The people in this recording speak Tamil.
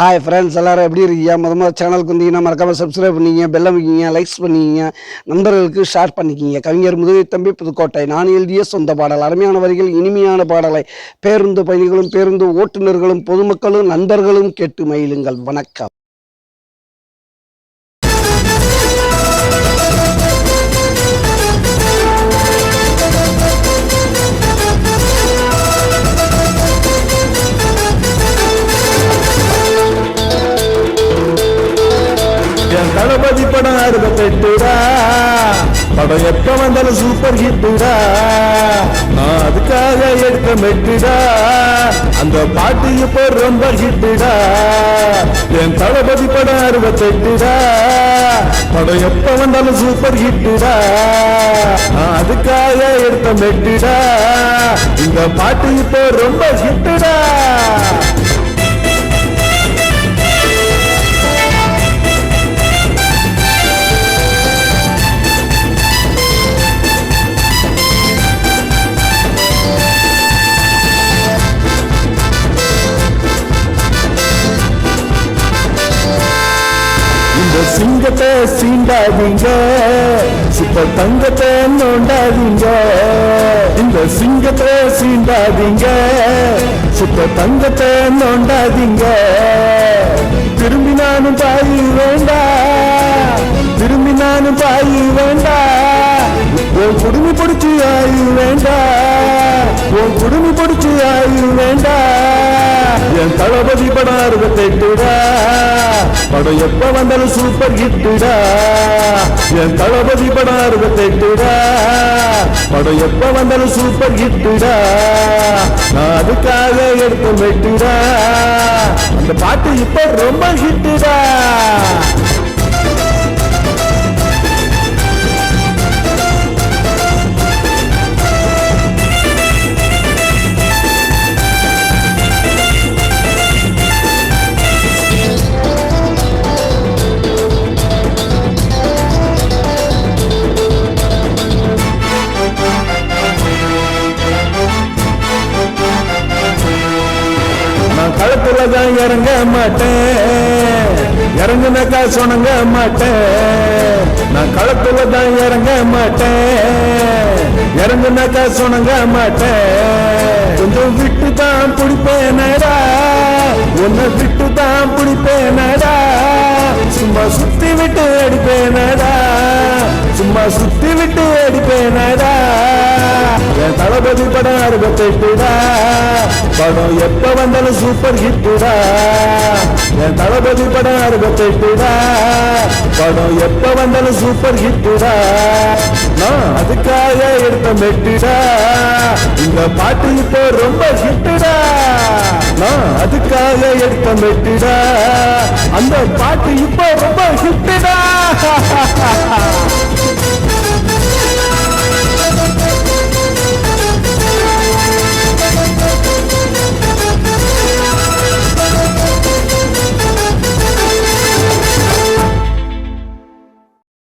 ஹாய் ஃப்ரெண்ட்ஸ், எல்லாரும் எப்படி இருக்கீங்க? முதல்ல சேனலுக்கு வந்தீங்கன்னா மறக்காமல் சப்ஸ்கிரைப் பண்ணிக்கிங்க, பெல் அமைக்கிங்க, லைக்ஸ் பண்ணிக்கிங்க, நண்பர்களுக்கு ஷேர் பண்ணிக்கிங்க. கவிஞர் முதுகை தம்பி புதுக்கோட்டை. நான் எழுதிய சொந்த பாடல். அருமையான வரிகள், இனிமையான பாடலை பேருந்து பயணிகளும் பேருந்து ஓட்டுநர்களும் பொதுமக்களும் நண்பர்களும் கேட்டு மகிழுங்கள். வணக்கம். தளபதி படம் 68 படம் எப்ப வந்தாலும் சூப்பர் ஹிட்டுடா. நான் அதுக்காக எடுத்த மெட்டுடா, அந்த பாட்டு இப்ப ரொம்ப ஹிட்டுடா. என் தளபதி படம் 68 படம் எப்ப வந்தாலும் சூப்பர் ஹிட்டுடா. நான் அதுக்காக எடுத்த மெட்டுடா, இந்த பாட்டு இப்ப ரொம்ப ஹிட்டுடா. சிங்கத்தை சீண்டாதீங்க, சுத்த தங்கத்தை நோண்டாதீங்க. இந்த சிங்கத்தை சீண்டாதீங்க, சுத்த தங்கத்தை நோண்டாதீங்க. திரும்பி நானும் பாய் வேண்டா, திரும்பி நானும் பாய் வேண்டா. உன் குடுமி பிடிச்சி ஆயு வேண்டா, உன் குடுமி பிடிச்சி ஆயு வேண்டா. என் தளபதி படம் 68 படம் எப்ப வந்தாலும் சூப்பர் ஹிட்டுடா. என் தளபதி படம் 68 படம் எப்ப வந்தாலும் சூப்பர் ஹிட்டுடா. நான் அதுக்காக எடுத்த மெட்டுடா, அந்த பாட்டு இப்ப ரொம்ப ஹிட்டுடா. களத்துலதான் இறங்க மாட்டேன், இறங்குனாக்கா சொன்னங்க மாட்டேன். நான் களத்துலதான் இறங்க மாட்டேன், இறங்குனாக்கா சொன்னங்க மாட்டேன். கொஞ்சம் விட்டு தான் பிடிப்பேனடா, உன்னை விட்டு தான் பிடிப்பேனடா. சும்மா சுத்தி விட்டு அடிப்பேனடா, சும்மா சுத்தி விட்டு அடிப்பேனடா. என் தளபதி படம் 68 படம் எப்ப வந்தாலும் சூப்பர் ஹிட்டுடா. என் தளபதி படம் 68 படம் எப்ப வந்தாலும் சூப்பர் ஹிட்டுடா. நான் அதுக்காக எடுத்த மெட்டுடா, இந்த பாட்டு இப்போ ரொம்ப ஹிட்டுடா. நான் அதுக்காக எடுத்த மெட்டுடா, அந்த பாட்டு இப்போ ரொம்ப ஹிட்டுடா.